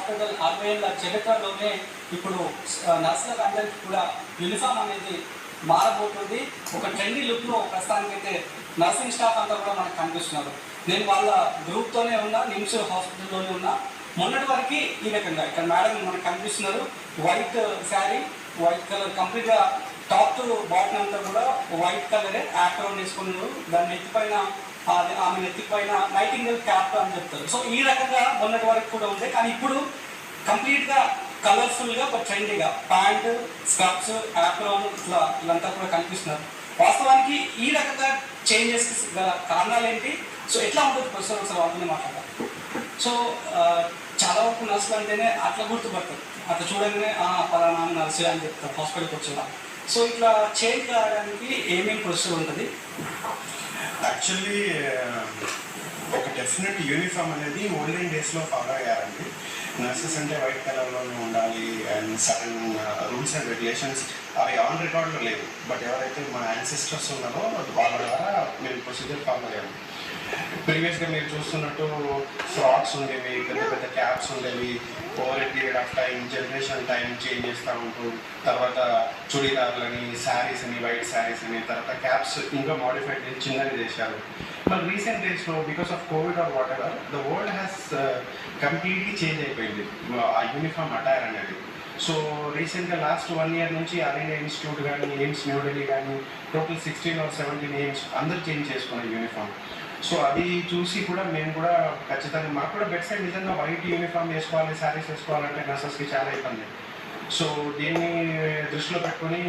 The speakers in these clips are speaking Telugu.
హాస్పిటల్ 60 ఏళ్ళ చరిత్రలోనే ఇప్పుడు నర్సులకు అందరికీ కూడా యూనిఫామ్ అనేది మారబోతుంది. ఒక ట్రెండీ లుక్లో ప్రస్తుతానికైతే నర్సింగ్ స్టాఫ్ అంతా కూడా మనకు కనిపిస్తున్నారు. నేను వాళ్ళ గ్రూప్తోనే ఉన్నా, నిమ్స్ హాస్పిటల్లోనే ఉన్నా. మొన్నటి వరకు ఈ రకంగా ఇక్కడ మేడం మనకు కనిపిస్తున్నారు. వైట్ శారీ, వైట్ కలర్ కంప్లీట్గా టాప్ టు బాటమ్ అంతా కూడా వైట్ కలరే యాప్రోన్ వేసుకున్నారు. దాని నెత్తిపైన ఆమె నెత్తిపైన నైటింగేల్ క్యాప్ అని చెప్తారు. సో ఈ రకంగా మొన్నటి వరకు కూడా ఉంది. కానీ ఇప్పుడు కంప్లీట్గా కలర్ఫుల్గా ఒక ట్రెండీగా ప్యాంటు, స్కర్ట్స్, యాప్రోన్ ఇదంతా కూడా కనిపిస్తున్నారు. వాస్తవానికి ఈ రకంగా చేంజెస్ గల కారణాలు ఏంటి, సో ఎట్లా ఉంటుంది ప్రొఫెసర్ ఒకసారి వాళ్ళని మాట్లాడతారు. సో చాలా వరకు నర్సులు అంటేనే అట్లా గుర్తుపడతారు, అట్లా చూడగానే పలానా నర్సు అని చెప్తారు హాస్పిటల్కి వచ్చేలా. సో ఇట్లా చేంజ్ కావడానికి ఏమేమి ప్రొసెస్ ఉంటుంది? యాక్చువల్లీ ఒక డెఫినెట్ యూనిఫామ్ అనేది ఓల్డెన్ డేస్లో ఫాలో అయ్యారండి. నర్సెస్ అంటే వైట్ కలర్లోనే ఉండాలి and sudden rules and regulations అవి ఆన్ రికార్డులో లేవు. బట్ ఎవరైతే మా యాన్సిస్టర్స్ ఉన్నారో వాళ్ళ ద్వారా మేము ప్రొసీజర్ ఫాలో అయ్యాము. ప్రీవియస్గా మీరు చూస్తున్నట్టు ఫ్రాక్స్ ఉండేవి, పెద్ద పెద్ద క్యాప్స్ ఉండేవి. Over a period of time generation time change చేస్తూ ఉంటూ తర్వాత చుడీదార్లని, శారీస్ అని, వైట్ శారీస్ అని, తర్వాత క్యాప్స్ ఇంకా మోడిఫైడ్ చేసి చిన్నవి చేశారు. మరి రీసెంట్ డేస్లో because of covid or whatever the world has completely change అయిపోయింది ఆ యూనిఫామ్ అటైర్ అనేది. సో రీసెంట్గా లాస్ట్ 1 year నుంచి అరేనా ఇన్స్టిట్యూట్ కానీ, ఎయిమ్స్ న్యూఢిల్లీ కానీ టోటల్ 16 or 17 ఎయిమ్స్ అందరూ చేంజ్ చేసుకున్నారు యూనిఫామ్. సో అది చూసి కూడా మేము కూడా ఖచ్చితంగా మాకు కూడా బెడ్ సైడ్ నిజంగా వైట్ యూనిఫామ్ వేసుకోవాలి, శారీస్ వేసుకోవాలంటే నర్సెస్కి చాలా ఇబ్బంది. సో దీన్ని దృష్టిలో పెట్టుకొని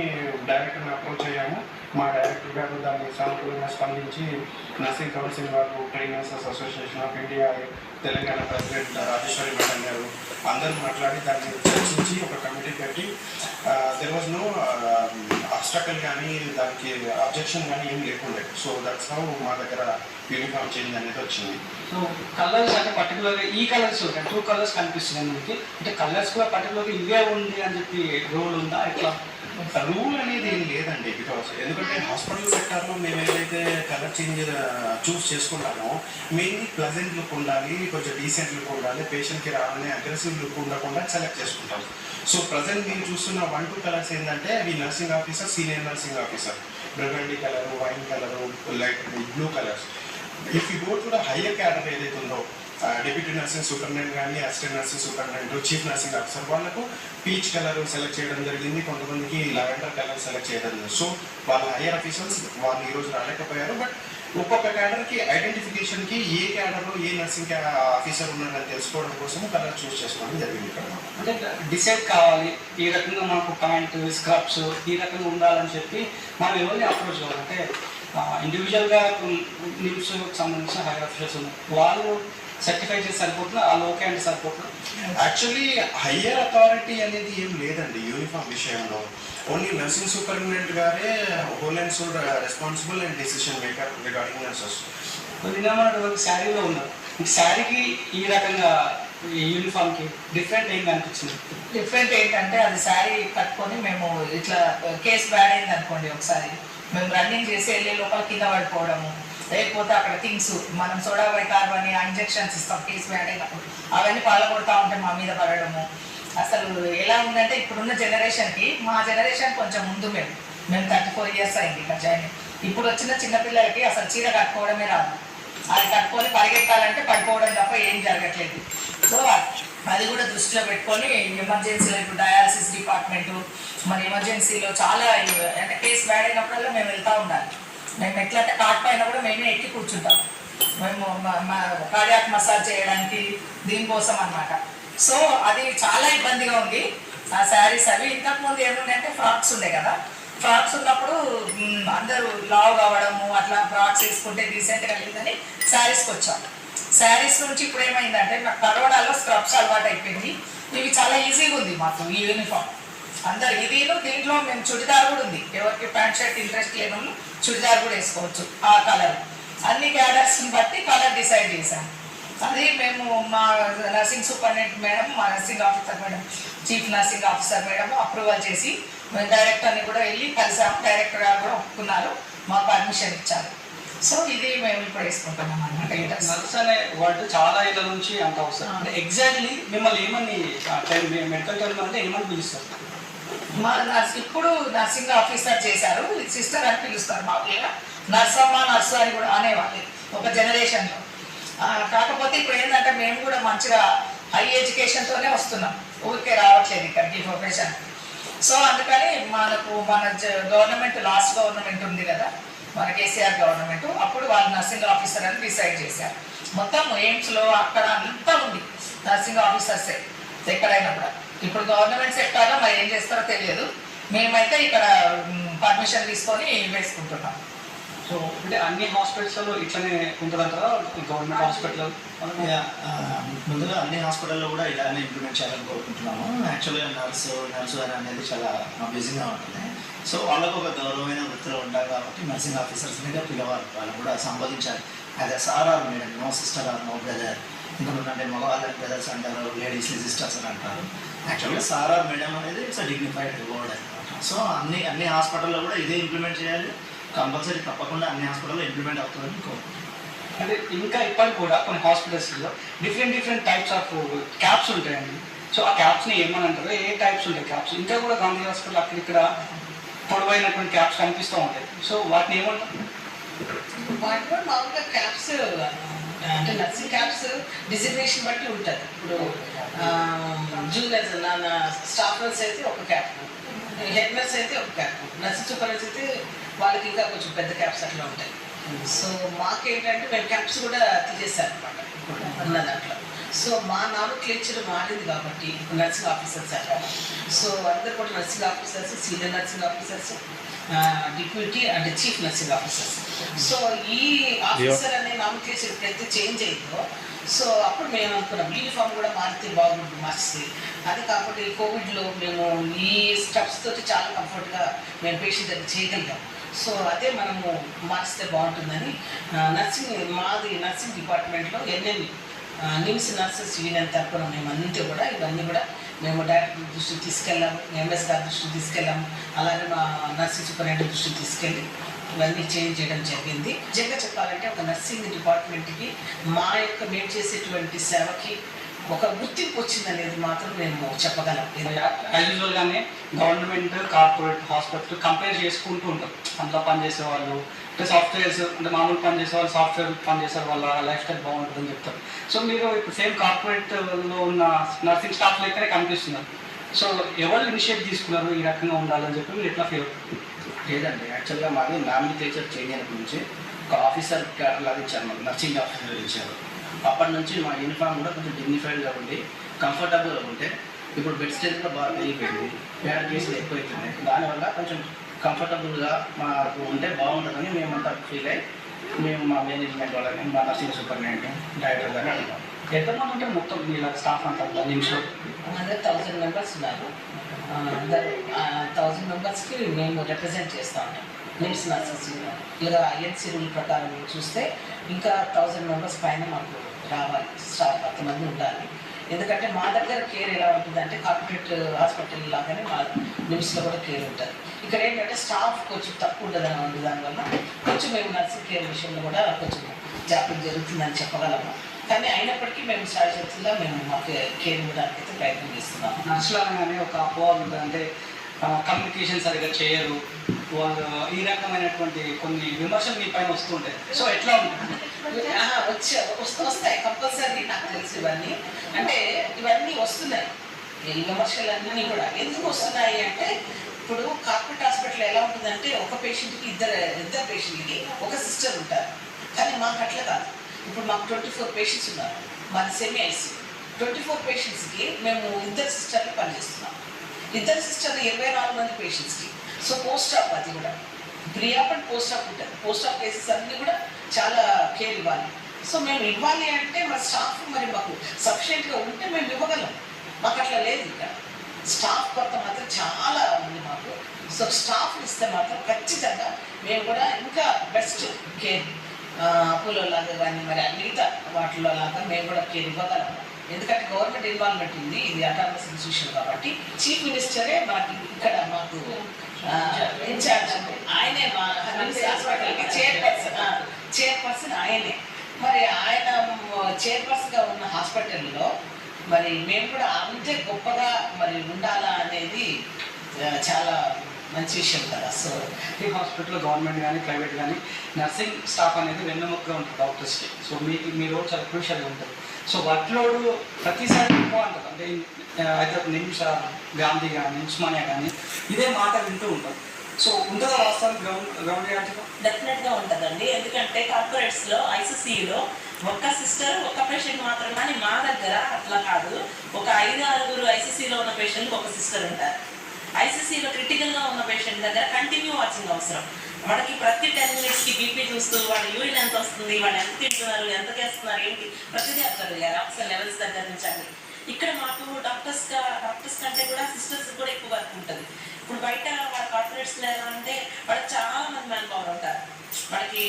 డైరెక్టర్ని అప్రోచ్ అయ్యాము. మా డైరెక్టర్ గారు దాన్ని సానుకూలంగా స్పందించి నర్సింగ్ కౌన్సిల్ వారు, train nurses association of India, Telangana president Rajeshwari madam గారు అందరూ మాట్లాడి దాన్ని చర్చించి ఒక కమిటీ పెట్టి దెర్ వాజ్ నో అబ్స్ట్రకల్ కానీ దానికి అబ్జెక్షన్ కానీ ఏం లేకుండే. సో దట్స్ హౌ మా దగ్గర యూనిఫామ్ చేంజ్ అనేది వచ్చింది. సో కలర్స్ అంటే పర్టికులర్గా ఈ కలర్స్ 2 కలర్స్ కనిపిస్తున్నాయి మనకి, అంటే కలర్స్ కూడా పర్టికులర్గా ఇవే ఉంది అని చెప్పి రూల్ ఉందా? ఇట్లా రూల్ అనేది ఏం లేదండి. బికాస్ ఎందుకంటే హాస్పిటల్ సెక్టార్లో మేము ఏదైతే కలర్ చేంజ్ చూస్ చేసుకుంటామో మెయిన్లీ ప్లెజెంట్ లుక్ ఉండాలి, కొంచెం డీసెంట్ లుక్ ఉండాలి, పేషెంట్కి రావాలని అగ్రెసివ్ లుక్ ఉండకుండా సెలెక్ట్ చేసుకుంటాం. సో ప్రజెంట్ మీరు చూస్తున్న 1-2 కలర్స్ ఏంటంటే అవి nursing officer, senior nursing officer, burgundy colour, wine colour, light blue colours. If you go to the higher cadre ఏదైతే ఉందో డిప్యూటీ నర్సింగ్ సూపరింటెండెంట్ కానీ, assistant nursing superintendent, chief nursing officer వాళ్ళకు పీచ్ కలర్ సెలెక్ట్ చేయడం జరిగింది, కొంతమందికి లెవెండర్ కలర్ సెలెక్ట్ చేయడం జరిగింది. సో వాళ్ళ హయ్యర్ ఆఫీసర్స్ వాళ్ళు ఈరోజు రాలేకపోయారు. బట్ ఒక్కొక్క క్యాడర్కి ఐడెంటిఫికేషన్కి ఏ క్యాడర్లో ఏ నర్సింగ్ ఆఫీసర్ ఉన్నారని తెలుసుకోవడం కోసం కలర్ చూస్ చేసుకోవడం జరిగింది. ఇక్కడ అంటే డిసైడ్ కావాలి ఈ రకంగా మనకు ప్యాంట్, స్క్రబ్స్ ఈ రకంగా ఉండాలని చెప్పి మనం ఎవరిని అప్రోచ్ కావాలంటే ఇండివిజువల్గా నిమ్స్కి సంబంధించిన హైయర్ ఆఫీసర్స్ ఉన్నారు, వాళ్ళు సర్టిఫై చేసి సరిపోతున్నా, వాళ్ళు ఓకే అంటే సరిపోతున్నా. యాక్చువల్లీ హయ్యర్ అథారిటీ అనేది ఏం లేదండి యూనిఫామ్ విషయంలో. ఓన్లీ నర్సింగ్ సూపరింటెండెంట్ గారే whole and soul responsible and decision maker regarding nurses. నిన్న శారీలో ఉన్నారు, శారీకి ఈ రకంగా ఈ యూనిఫామ్కి డిఫరెంట్ ఏంటి అనిపించింది? డిఫరెంట్ ఏంటంటే అది శారీ కట్టుకొని మేము ఇట్లా కేసు బ్యాడ్ అయింది అనుకోండి, ఒకసారి మేము రన్నింగ్ చేసి వెళ్ళే లోపల కింద పడిపోవడము, లేకపోతే అక్కడ థింగ్స్ మనం సోడా బైకార్బ్ అని ఇంజెక్షన్స్ ఇస్తాం కేసు బ్యాడ్ అయినప్పుడు, అవన్నీ పడగొడతా ఉంటే మా మీద పడడము. అసలు ఎలా ఉందంటే ఇప్పుడున్న జనరేషన్కి, మా జనరేషన్ కొంచెం ముందు మేము 34 years అయింది ఇక్కడ జాయిన్. ఇప్పుడు వచ్చిన చిన్నపిల్లలకి అసలు చీర కట్టుకోవడమే రాదు. అది కట్టుకొని పరిగెత్తాలంటే పడిపోవడం తప్ప ఏం జరగట్లేదు. సో అది కూడా దృష్టిలో పెట్టుకొని ఎమర్జెన్సీలో ఇప్పుడు డయాలసిస్ డిపార్ట్మెంటు, మన ఎమర్జెన్సీలో చాలా అంటే కేసు బ్యాడ్ అయినప్పుడల్లా మేము వెళ్తూ ఉండాలి. మేము ఎట్లా అంటే కార్డ్ పైన కూడా మేమే ఎక్కి కూర్చుంటాం, మేము కార్డియాక్ మసాజ్ చేయడానికి దీనికోసం అన్నమాట. సో అది చాలా ఇబ్బందిగా ఉంది ఆ శారీస్. అవి ఇంతకుముందు ఏముందంటే ఫ్రాక్స్ ఉండే కదా, ఫ్రాక్స్ ఉన్నప్పుడు అందరూ లావ్ కావడము, అట్లా ఫ్రాక్స్ వేసుకుంటే డీసెంట్గా లేదని శారీస్కి వచ్చాం. శారీస్ నుంచి ఇప్పుడు ఏమైందంటే నాకు కరోనాలో స్క్రబ్స్ అలవాటు అయిపోయింది. ఇవి చాలా ఈజీగా ఉంది మాకు ఈ యూనిఫామ్. అందరు ఇదిలో దీంట్లో మేము చుడిదార్ కూడా ఉంది, ఎవరికి ప్యాంట్ షర్ట్ ఇంట్రెస్ట్ లేని వాళ్ళు చుడిదార్ కూడా వేసుకోవచ్చు. ఆ కలర్ అన్ని క్యాడర్స్ని బట్టి కలర్ డిసైడ్ చేశాము. అది మేము మా నర్సింగ్ సూపరింటెండెంట్ మేడం, మా nursing officer madam, chief nursing officer madam approval చేసి మేము డైరెక్టర్ని కూడా వెళ్ళి కలిసాము. డైరెక్టర్ గారు కూడా ఒప్పుకున్నారు, మాకు పర్మిషన్ ఇచ్చారు. సో ఇది మేము ఇప్పుడు వేసుకుంటున్నాం అన్నమాట ఈ డ్రెస్. నర్స్ అనే వర్డ్ చాలా ఏళ్ళ నుంచి అంత అవసరం. అంటే ఎగ్జాక్ట్లీ మిమ్మల్ని ఏమని మెడికల్ టర్మ్ అంటే ఏమని పిలుస్తారు? మా నర్స్ ఇప్పుడు నర్సింగ్ ఆఫీసర్ చేశారు, సిస్టర్ అని పిలుస్తారు మామూలుగా. నర్సమ్మ నర్సు అని కూడా అనేవాళ్ళు ఒక జనరేషన్లో. కాకపోతే ఇప్పుడు ఏంటంటే మేము కూడా మంచిగా హై ఎడ్యుకేషన్తోనే వస్తున్నాం, ఊరికే రావట్లేదు ఇక్కడికి ప్రొఫెషన్. సో అందుకని మనకు మన గవర్నమెంట్ లాస్ట్ గవర్నమెంట్ ఉంది కదా, మన కేసీఆర్ గవర్నమెంట్, అప్పుడు వాళ్ళు నర్సింగ్ ఆఫీసర్ అని డిసైడ్ చేశారు. మొత్తం ఎయిమ్స్లో అక్కడ అంతా ఉంది నర్సింగ్ ఆఫీసర్సే ఎక్కడైనా కూడా. ఇప్పుడు గవర్నమెంట్ సెక్టార్లో మరి ఏం చేస్తారో తెలియదు, మేమైతే ఇక్కడ పర్మిషన్ తీసుకొని వేసుకుంటున్నాం. సో అంటే అన్ని హాస్పిటల్స్లో ఇట్లనే ఉంటుందంటారా? గవర్నమెంట్ హాస్పిటల్ ముందుగా అన్ని హాస్పిటల్లో కూడా ఇలానే ఇంప్లిమెంట్ చేయాలని కోరుకుంటున్నాము. యాక్చువల్గా నర్సు అనేది చాలా బిజీగా ఉంటుంది. సో వాళ్ళకు ఒక గౌరవమైన వృత్తిలో ఉండాలి కాబట్టి నర్సింగ్ ఆఫీసర్స్నిగా పిలవాలి, వాళ్ళు కూడా సంబోధించాలి. అదే sir or madam, no sister or no brother. ఇంకొకటి మగవాళ్ళని బ్రదర్స్ అంటారు, లేడీస్ సిస్టర్స్ అని అంటారు. యాక్చువల్గా సార్ ఆర్ మేడం అనేది ఇట్స్ డిగ్నిఫైడ్ వర్డ్ అనమాట. సో అన్ని హాస్పిటల్లో కూడా ఇదే ఇంప్లిమెంట్ చేయాలి, కంపల్సరీ తప్పకుండా అన్ని హాస్పిటల్లో ఇంప్లిమెంట్ అవుతుందని కోరుకుంటున్నాను. అంటే ఇంకా ఇప్పటికి కూడా కొన్ని హాస్పిటల్స్లో డిఫరెంట్ టైప్స్ ఆఫ్ క్యాప్స్ ఉంటాయండి. సో ఆ క్యాప్స్ని ఏమని అంటారు, ఏ టైప్స్ ఉంటాయి క్యాప్స్? ఇంకా కూడా గాంధీ హాస్పిటల్ అక్కడిక్కడ పొడవైనటువంటి క్యాప్స్ కనిపిస్తూ ఉంటాయి. సో వాటిని ఏమంటారు? వాటిలో మామూలుగా క్యాప్స్ అంటే నర్సింగ్ క్యాప్స్ డిజిగ్నేషన్ బట్టి ఉంటుంది. ఇప్పుడు జూనియర్స్ నా స్టాఫ్ నర్స్ అయితే ఒక క్యాప్, హెడ్ నర్స్ అయితే ఒక క్యాప్, నర్సింగ్ సూపర్వైజర్ అయితే వాళ్ళకి ఇంకా కొంచెం పెద్ద క్యాప్స్ అట్లా ఉంటాయి. సో మాకేంటంటే మేము క్యాప్స్ కూడా తీసేసారు అనమాట ఉన్న దాంట్లో. సో మా నామక్లేచర్ మారింది కాబట్టి నర్సింగ్ ఆఫీసర్స్ అట్లా. సో అందరు కూడా nursing officers, senior nursing officers, deputy అంటే చీఫ్ నర్సింగ్ ఆఫీసర్స్. సో ఈ ఆఫీసర్ అనే నామక్లేచర్ ఎప్పుడైతే చేంజ్ అయిందో, సో అప్పుడు మేము అనుకున్నాం యూనిఫామ్ కూడా మారితే బాగుంటుంది, మార్చితే. అది కాకుండా ఈ కోవిడ్లో మేము ఈ స్టెప్స్ తోటి చాలా కంఫర్ట్గా మేము పేషెంట్ దగ్గర చేయగలిగాం. సో అదే మనము మార్చితే బాగుంటుందని మాది నర్సింగ్ డిపార్ట్మెంట్లో ఎన్ఎంఈ నిమ్స్ నర్సెస్ యూనియన్ తరఫున మేము అంతా కూడా ఇవన్నీ కూడా మేము డైరెక్టర్ దృష్టికి తీసుకెళ్ళాము, ఎంఎస్ గారి దృష్టికి తీసుకెళ్ళాము, అలాగే మా నర్సింగ్ సూపరింటెండెంట్ దృష్టికి తీసుకెళ్ళి ఇవన్నీ చేంజ్ చేయడం జరిగింది. నిజంగా చెప్పాలంటే ఒక నర్సింగ్ డిపార్ట్మెంట్కి మేము చేసేటువంటి సేవకి ఒక గుర్తింపు వచ్చిందనేది మాత్రం మేము చెప్పగలం. యూజువల్గానే గవర్నమెంట్ కార్పొరేట్ హాస్పిటల్ కంపేర్ చేసుకుంటూ ఉంటాం. అందులో పనిచేసే వాళ్ళు అంటే సాఫ్ట్వేర్స్ అంటే మామూలు పనిచేసే వాళ్ళు సాఫ్ట్వేర్ పనిచేసే వాళ్ళ లైఫ్ స్టైల్ బాగుంటుందని చెప్తారు. సో మీరు ఇప్పుడు సేమ్ కార్పొరేట్లో ఉన్న నర్సింగ్ స్టాఫ్ లెక్కనే కనిపిస్తున్నారు. సో ఎవరు ఇనిషియేట్ తీసుకున్నారు ఈ రకంగా ఉండాలని చెప్పి మీరు ఎట్లా ఫీల్? లేదండి, యాక్చువల్గా మాది నామినిక్లేచర్ చేంజ్ అయినప్పటి నుంచి ఒక ఆఫీసర్ లాగా ఇచ్చారు, మాకు నర్సింగ్ ఆఫీసర్ ఇచ్చారు. అప్పటి నుంచి మా యూనిఫామ్ కూడా కొంచెం డిగ్నిఫైడ్గా ఉండి కంఫర్టబుల్గా ఉంటే, ఇప్పుడు బెడ్ స్ట్రెంత్ కూడా బాగా పెరిగిపోయింది, పేడ కేసులు ఎక్కువైతున్నాయి. దానివల్ల కొంచెం కంఫర్టబుల్గా మాకు ఉంటే బాగుంటుందని మేమంతా ఫీల్ అయ్యి మేము మా మేనేజ్మెంట్ వాళ్ళని, మా నర్సింగ్ సూపరింటెండెంట్, డైరెక్టర్ గారిని అడిగాం. ఎంతమంది ఉంటారు మొత్తం మీ స్టాఫ్ అంతా నిమిషంలో? అందరు 1000 మెంబర్స్ ఉన్నారు. అందరు 1000 మెంబర్స్కి మేము రిప్రజెంట్ చేస్తూ ఉంటాం నిమ్స్ నర్సెస్ యూనియన్. ఇలా ఐఎన్సీ రూల్ ప్రకారం చూస్తే ఇంకా 1000 మెంబర్స్ పైన మాకు రావాలి, స్టాఫ్ 10 మంది ఉండాలి. ఎందుకంటే మా దగ్గర కేర్ ఎలా ఉంటుంది అంటే కార్పొరేట్ హాస్పిటల్ లాగానే మా నిమ్స్లో కూడా కేర్ ఉంటుంది. ఇక్కడ ఏంటంటే స్టాఫ్ కొంచెం తక్కువ ఉంటుంది, దానివల్ల కొంచెం మేము నర్సింగ్ కేర్ విషయంలో కూడా కొంచెం జాగ్రత్త జరుగుతుందని చెప్పగలము. కానీ అయినప్పటికీ మేము శాశ్వతంగా మేము మాకు కేర్ ఇవ్వడానికి అయితే ప్రయత్నం చేస్తున్నాం. నర్సులనే ఒక అపోహ ఉంటుంది, అంటే కమ్యూనికేషన్ సరిగ్గా చేయరు వాళ్ళు, ఈ రకమైనటువంటి కొన్ని విమర్శలు మీ పైన వస్తుంటాయి. సో ఎట్లా ఉంటుంది? వస్తాయి కంపల్సరీ, నాకు తెలుసు ఇవన్నీ. అంటే ఇవన్నీ వస్తున్నాయి, ఈ విమర్శలన్నీ కూడా ఎందుకు వస్తున్నాయి అంటే, ఇప్పుడు కార్పొరేట్ హాస్పిటల్ ఎలా ఉంటుందంటే ఒక పేషెంట్కి ఇద్దరు పేషెంట్కి ఒక సిస్టర్ ఉంటారు. కానీ మాకు అట్లా కాదు. ఇప్పుడు మాకు 24 పేషెంట్స్ ఉన్నారు, మాది సెమీ ఐసీ. 24 పేషెంట్స్కి మేము ఇద్దరు సిస్టర్లు పనిచేస్తున్నాం. ఇద్దరు సిస్టర్లు 24 మంది పేషెంట్స్కి. సో పోస్ట్ ఆఫ్ అది కూడా ప్రియాప్ అండ్ పోస్ట్ ఆఫ్ ఉంటుంది. పోస్ట్ ఆఫ్ కేసెస్ అన్నీ కూడా చాలా కేర్ ఇవ్వాలి. సో మేము ఇవ్వాలి అంటే మా స్టాఫ్ మరి మాకు సఫిషియెంట్గా ఉంటే మేము ఇవ్వగలం. మాకు అట్లా లేదు. ఇక్కడ స్టాఫ్ కొత్త మాత్రం చాలా ఉంది మాకు. సో స్టాఫ్ ఇస్తే మాత్రం ఖచ్చితంగా మేము కూడా ఇంకా బెస్ట్ కేర్ అపోలో లాగా కానీ మరి మిగతా వాటిలో లాగా మేము కూడా కేర్ ఇవ్వగలము. ఎందుకంటే గవర్నమెంట్ ఇన్వాల్వ్మెంట్ ఉంది, ఇది అటానమస్ ఇన్స్టిట్యూషన్ కాబట్టి చీఫ్ మినిస్టరే మనకి ఇక్కడ మాకు ఇన్ఛార్జ్. ఆయనే మా హాస్పిటల్కి చైర్పర్సన్ ఆయనే. మరి ఆయన చైర్పర్సన్గా ఉన్న హాస్పిటల్లో మరి మేము కూడా అంతే గొప్పగా మరి ఉండాలా అనేది చాలా మంచి విషయం కదా. సో ఈ హాస్పిటల్లో గవర్నమెంట్ కానీ ప్రైవేట్ కానీ నర్సింగ్ స్టాఫ్ అనేది వెన్నెముకగా ఉంటుంది డాక్టర్స్కి. సో మీ రోల్ చాలా క్రూషియల్గా ఉంటుంది. సో వర్క్ లోడ్ ప్రతిసారి ఎక్కువ ఉంటుంది. అంటే అయితే నిమ్స్ గాంధీ కానీ ఉస్మానియా కానీ ఇదే మాట వింటూ ఉంటుంది. సో ఉంటుందా వాస్తవం గ్రౌండ్ రియాలిటీలో? డెఫినెట్గా ఉంటుందండి. ఎందుకంటే కార్పొరేట్స్లో ఐసీసీలో ఒక్క సిస్టర్ ఒక్క పేషెంట్ మాత్రం, కానీ మా దగ్గర అట్లా కాదు. ఒక 5-6 ఐసీసీలో ఉన్న పేషెంట్కి ఒక సిస్టర్ ఉంటారు. ఐసీసీలో క్రిటికల్గా ఉన్న పేషెంట్ దగ్గర కంటిన్యూ వాచింగ్ అవసరం. మనకి ప్రతి 10 minutesకి బీపీ చూస్తూ వాళ్ళ యూరిన్ ఎంత వస్తుంది, వాళ్ళు ఎంత తింటున్నారు, ఎంత చేస్తున్నారు, ఏంటి ప్రతిదీ అబ్జర్వ్ చేయాలి ఆక్సిజన్ లెవెల్స్ దగ్గర నుంచి అన్ని. ఇక్కడ మాకు డాక్టర్స్ కంటే కూడా సిస్టర్స్ కూడా ఎక్కువ వర్క్ ఉంటుంది. ఇప్పుడు బయట వాళ్ళ కార్పొరేట్స్లో ఎలా అంటే వాళ్ళకి చాలా మంది మ్యాన్ పవర్ ఉంటారు. మనకి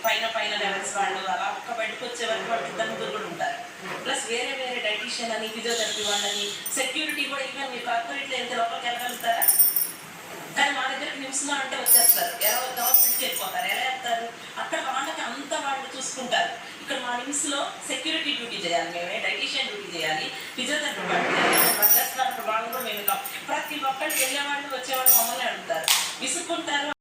పైన లెవెల్స్ వాళ్ళు అలా ఒక్క బయటకు వచ్చే వరకు వాళ్ళకి 2-3 కూడా ఉంటారు. ప్లస్ వేరే డైటీషియన్ అని, ఫిజియోథెరపీ వాళ్ళని, సెక్యూరిటీ కూడా. ఈవెన్ మీరు కార్పొరేట్లో ఎంత లోపలికి వెళ్ళగలుగుతారా? కానీ మా దగ్గరికి నిమ్స్లో అంటే వచ్చేస్తారు, ఎలా గవర్నమెంట్కి వెళ్ళిపోతారు. ఎలా వెళ్తారు? అక్కడ వాళ్ళకి అంతా వాళ్ళు చూసుకుంటారు. ఇక్కడ మా నిమ్స్లో సెక్యూరిటీ డ్యూటీ చేయాలి మేమే, డైటీషియన్ డ్యూటీ చేయాలి, ఫిజియోథెరపీ వాళ్ళు చేయాలి, వాళ్ళు కూడా మేము ప్రతి ఒక్కరికి వెళ్ళేవాళ్ళు వచ్చేవాళ్ళు మమ్మల్ని అడుగుతారు.